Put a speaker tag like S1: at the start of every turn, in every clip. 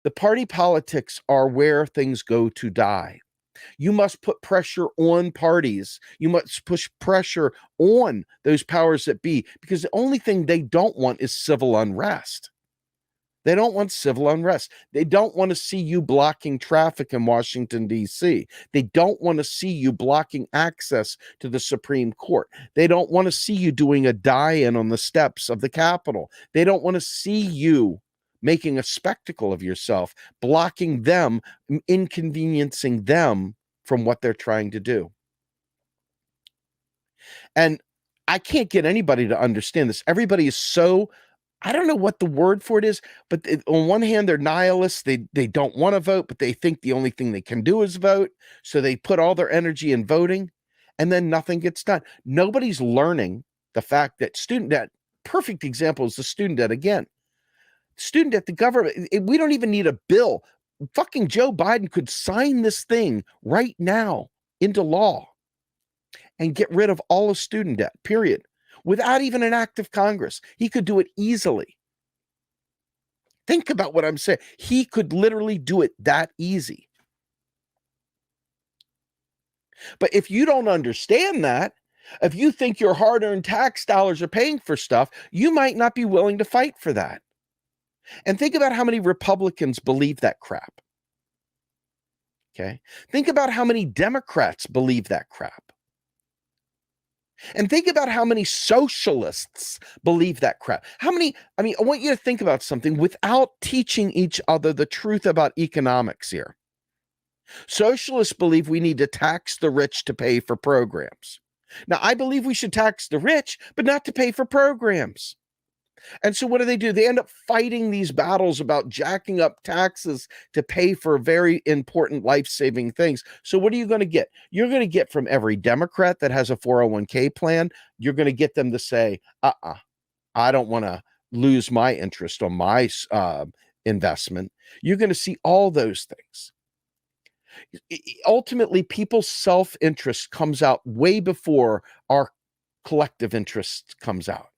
S1: The party politics are where things go to die. You must put pressure on parties. You must push pressure on those powers that be, because the only thing they don't want is civil unrest. They don't want civil unrest. They don't want to see you blocking traffic in Washington, D.C. They don't want to see you blocking access to the Supreme Court. They don't want to see you doing a die-in on the steps of the Capitol. They don't want to see you making a spectacle of yourself, blocking them, inconveniencing them from what they're trying to do. And I can't get anybody to understand this. Everybody is so, I don't know what the word for it is, but on one hand, they're nihilists. They don't want to vote, but they think the only thing they can do is vote. So they put all their energy in voting, and then nothing gets done. Nobody's learning the fact that student debt, perfect example is the student debt again. Student debt, the government, we don't even need a bill. Fucking Joe Biden could sign this thing right now into law and get rid of all of student debt, period. Without even an act of Congress. He could do it easily. Think about what I'm saying. He could literally do it that easy. But if you don't understand that, if you think your hard-earned tax dollars are paying for stuff, you might not be willing to fight for that. And think about how many Republicans believe that crap. Okay? Think about how many Democrats believe that crap. And think about how many socialists believe that crap. I want you to think about something without teaching each other the truth about economics here. Socialists believe we need to tax the rich to pay for programs. Now, I believe we should tax the rich, but not to pay for programs. And so what do? They end up fighting these battles about jacking up taxes to pay for very important life-saving things. So what are you going to get? You're going to get from every Democrat that has a 401k plan, you're going to get them to say, I don't want to lose my interest on my investment. You're going to see all those things. Ultimately, people's self-interest comes out way before our collective interest comes out.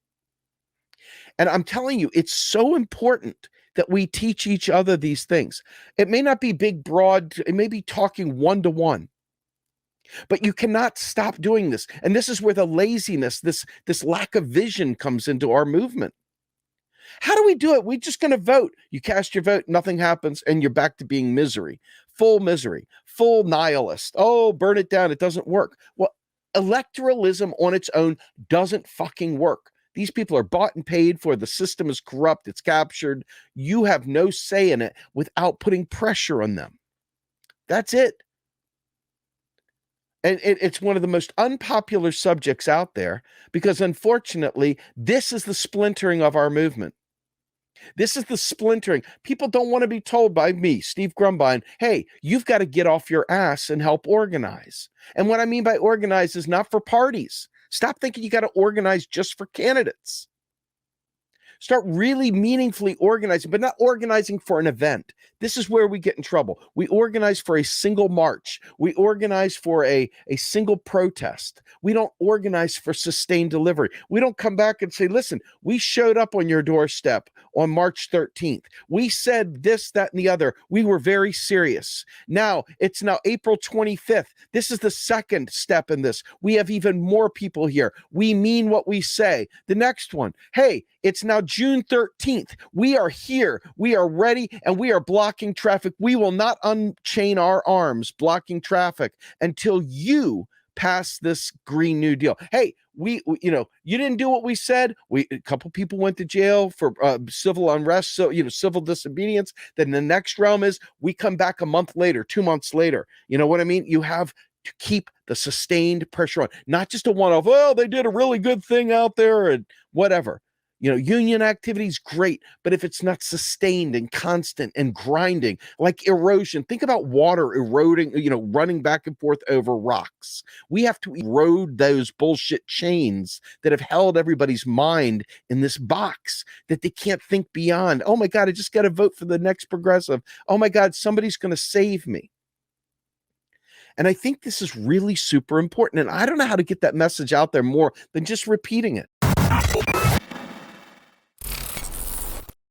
S1: And I'm telling you, it's so important that we teach each other these things. It may not be big, broad, it may be talking one-to-one, but you cannot stop doing this. And this is where the laziness, this lack of vision comes into our movement. How do we do it? We're just going to vote. You cast your vote, nothing happens, and you're back to being misery, full nihilist. Oh, burn it down. It doesn't work. Well, electoralism on its own doesn't fucking work. These people are bought and paid for. The system is corrupt. It's captured. You have no say in it without putting pressure on them. That's it. And it's one of the most unpopular subjects out there because, unfortunately, this is the splintering of our movement. This is the splintering. People don't want to be told by me, Steve Grumbine, hey, you've got to get off your ass and help organize. And what I mean by organize is not for parties. Stop thinking you got to organize just for candidates. Start really meaningfully organizing, but not organizing for an event. This is where we get in trouble. We organize for a single march. We organize for a single protest. We don't organize for sustained delivery. We don't come back and say, listen, we showed up on your doorstep on March 13th. We said this, that, and the other. We were very serious. It's now April 25th. This is the second step in this. We have even more people here. We mean what we say. The next one, hey, it's now June 13th. We are here. We are ready, and we are blocking traffic. We will not unchain our arms blocking traffic until you pass this Green New Deal. Hey, you didn't do what we said. A couple people went to jail for civil unrest, so civil disobedience. Then the next realm is we come back a month later, 2 months later. You know what I mean? You have to keep the sustained pressure on, not just a one-off. Well, they did a really good thing out there and whatever. Union activity is great, but if it's not sustained and constant and grinding, like erosion, think about water eroding, running back and forth over rocks. We have to erode those bullshit chains that have held everybody's mind in this box that they can't think beyond. Oh my God, I just got to vote for the next progressive. Oh my God, somebody's going to save me. And I think this is really super important. And I don't know how to get that message out there more than just repeating it.